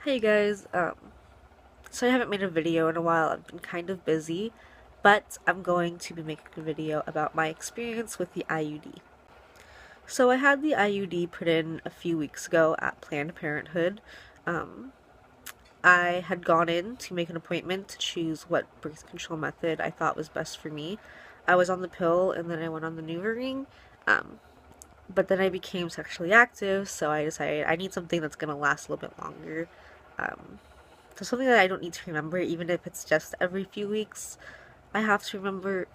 Hey guys, so I haven't made a video in a while. I've been kind of busy, but I'm going to be making a video about my experience with the IUD. So I had the IUD put in a few weeks ago at Planned Parenthood. Um, I had gone in to make an appointment to choose what birth control method I thought was best for me. I was on the pill and then I went on the NuvaRing. Um, but then I became sexually active, so I decided I need something that's gonna last a little bit longer. Um, So something that I don't need to remember, even if it's just every few weeks, I have to remember.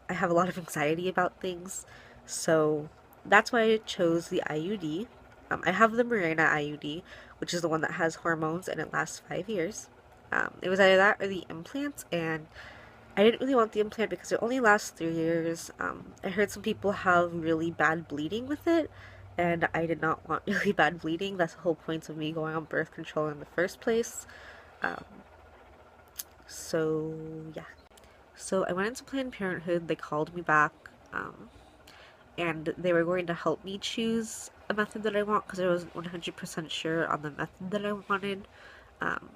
I have a lot of anxiety about things, so that's why I chose the IUD. I have the Mirena IUD, which is the one that has hormones and it lasts 5 years. It was either that or the implant, and I didn't really want the implant because it only lasts 3 years. I heard some people have really bad bleeding with it, and I did not want really bad bleeding. That's the whole point of me going on birth control in the first place. Um, so yeah. So I went into Planned Parenthood. They called me back, and they were going to help me choose a method that I want because I wasn't 100% sure on the method that I wanted. Um,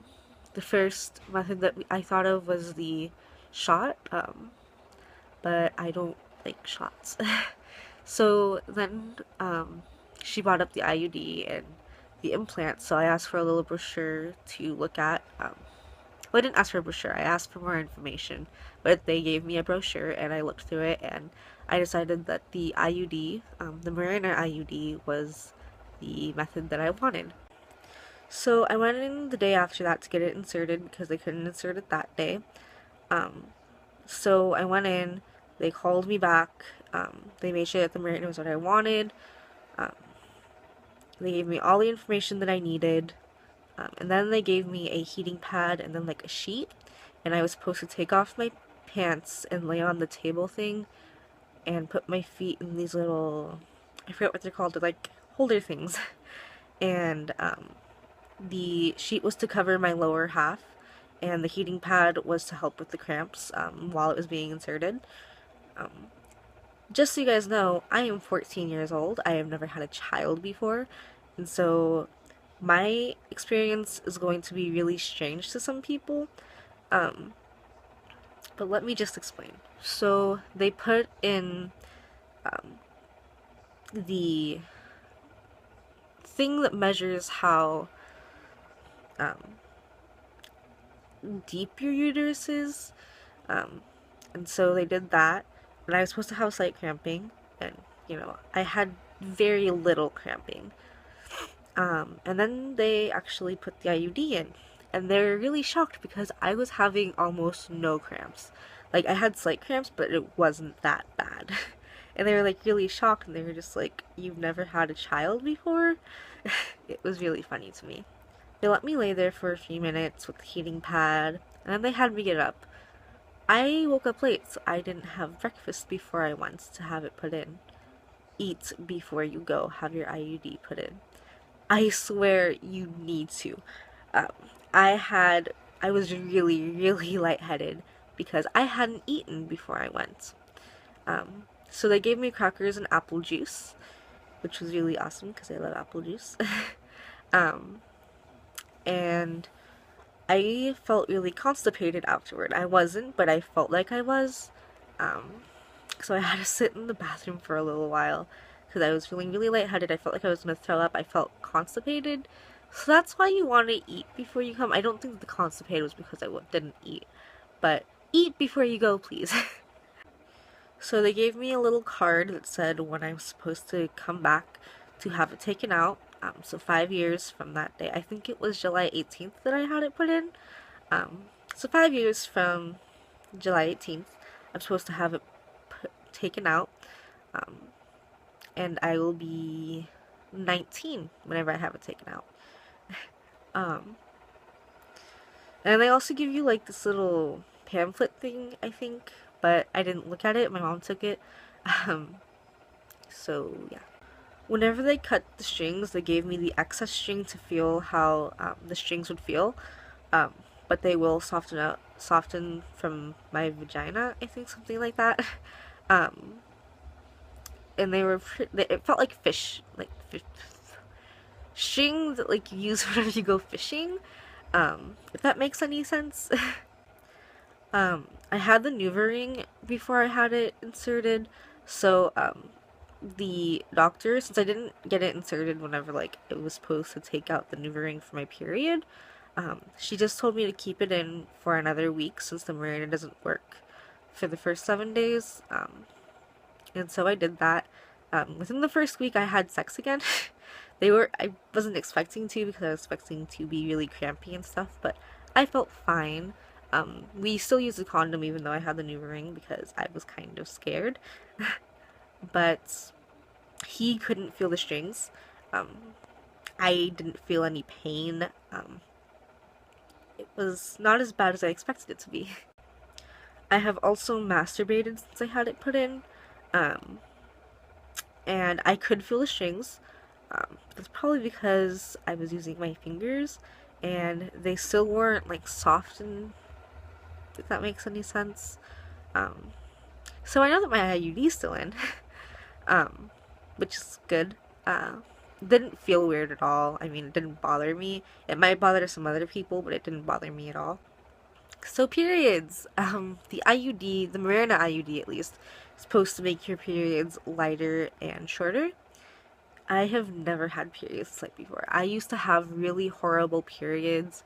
the first method that I thought of was the shot, but I don't like shots. So then she brought up the IUD and the implant, so I asked for a little brochure to look at. Well, I didn't ask for a brochure. I asked for more information, but they gave me a brochure, and I looked through it, and I decided that the IUD, the Mirena IUD, was the method that I wanted. So I went in the day after that to get it inserted because they couldn't insert it that day. Um, so I went in. They called me back. They made sure that the Mirena was what I wanted. Um, they gave me all the information that I needed. And then they gave me a heating pad and then like a sheet, and I was supposed to take off my pants and lay on the table thing and put my feet in these little, I forget what they're called, they're like holder things. And the sheet was to cover my lower half, and the heating pad was to help with the cramps while it was being inserted. Um, just so you guys know, I am 14 years old. I have never had a child before, and so my experience is going to be really strange to some people. Um, but let me just explain. So they put in um, the thing that measures how um, deep your uterus is. Um, and so they did that. And I was supposed to have slight cramping. And, I had very little cramping. And then they actually put the IUD in. And they were really shocked because I was having almost no cramps. Like, I had slight cramps, but it wasn't that bad. And they were like really shocked, and they were just like, "You've never had a child before?" It was really funny to me. They let me lay there for a few minutes with the heating pad, and then they had me get up. I woke up late, so I didn't have breakfast before I went to have it put in. Eat before you go, have your IUD put in. I swear you need to. Um, I had, I was really, really lightheaded because I hadn't eaten before I went. So they gave me crackers and apple juice, which was really awesome because I love apple juice. um, and I felt really constipated afterward. I wasn't, but I felt like I was. Um, so I had to sit in the bathroom for a little while because I was feeling really lightheaded. I felt like I was going to throw up. I felt constipated. So that's why you want to eat before you come. I don't think the constipated was because I didn't eat, but eat before you go, please. So they gave me a little card that said when I'm supposed to come back to have it taken out. So 5 years from that day. I think it was July 18th that I had it put in. So 5 years from July 18th, I'm supposed to have it taken out. Um, and I will be 19 whenever I have it taken out. Um, and they also give you like this little pamphlet thing, I think, but I didn't look at it. My mom took it. Um, so yeah. Whenever they cut the strings, they gave me the excess string to feel how the strings would feel, but they will soften from my vagina, I think, something like that. And they were, it felt like fish, string that like you use whenever you go fishing. If that makes any sense. I had the NuvaRing before I had it inserted, so the doctor, since I didn't get it inserted whenever like it was supposed to take out the NuvaRing for my period, she just told me to keep it in for another week since the Mirena doesn't work for the first 7 days. And so I did that. Within the first week, I had sex again. I wasn't expecting to because I was expecting to be really crampy and stuff, but I felt fine. We still used a condom even though I had the new ring because I was kind of scared. But he couldn't feel the strings. Um, I didn't feel any pain. It was not as bad as I expected it to be. I have also masturbated since I had it put in. Um, and I could feel the strings. That's probably because I was using my fingers and they still weren't like soft, and if that makes any sense. Um, so I know that my IUD is still in, um, which is good. Didn't feel weird at all. I mean, it didn't bother me. It might bother some other people, but it didn't bother me at all. So periods. The IUD, the Mirena IUD at least, is supposed to make your periods lighter and shorter. I have never had periods like before. I used to have really horrible periods,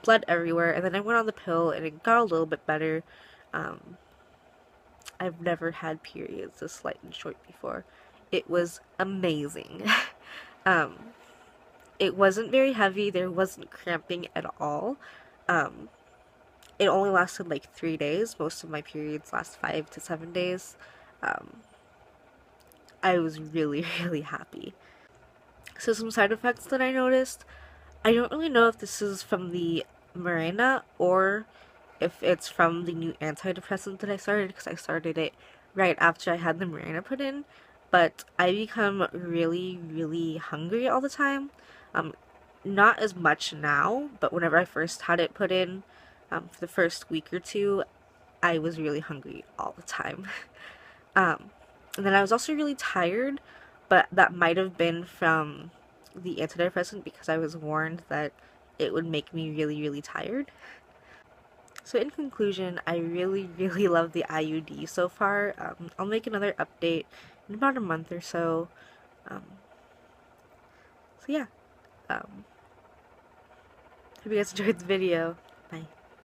blood everywhere, and then I went on the pill and it got a little bit better. Um, I've never had periods this light and short before. It was amazing. um, it wasn't very heavy. There wasn't cramping at all. Um, it only lasted like 3 days. Most of my periods last 5 to 7 days. Um, I was really, really happy. So some side effects that I noticed. I don't really know if this is from the Mirena or if it's from the new antidepressant that I started, because I started it right after I had the Mirena put in. But I become really, really hungry all the time. Not as much now, but whenever I first had it put in, for the first week or two, I was really hungry all the time. Um, and then I was also really tired, but that might have been from the antidepressant because I was warned that it would make me really, really tired. So in conclusion, I really, really love the IUD so far. I'll make another update in about a month or so. Um, so yeah, hope you guys enjoyed the video. Bye.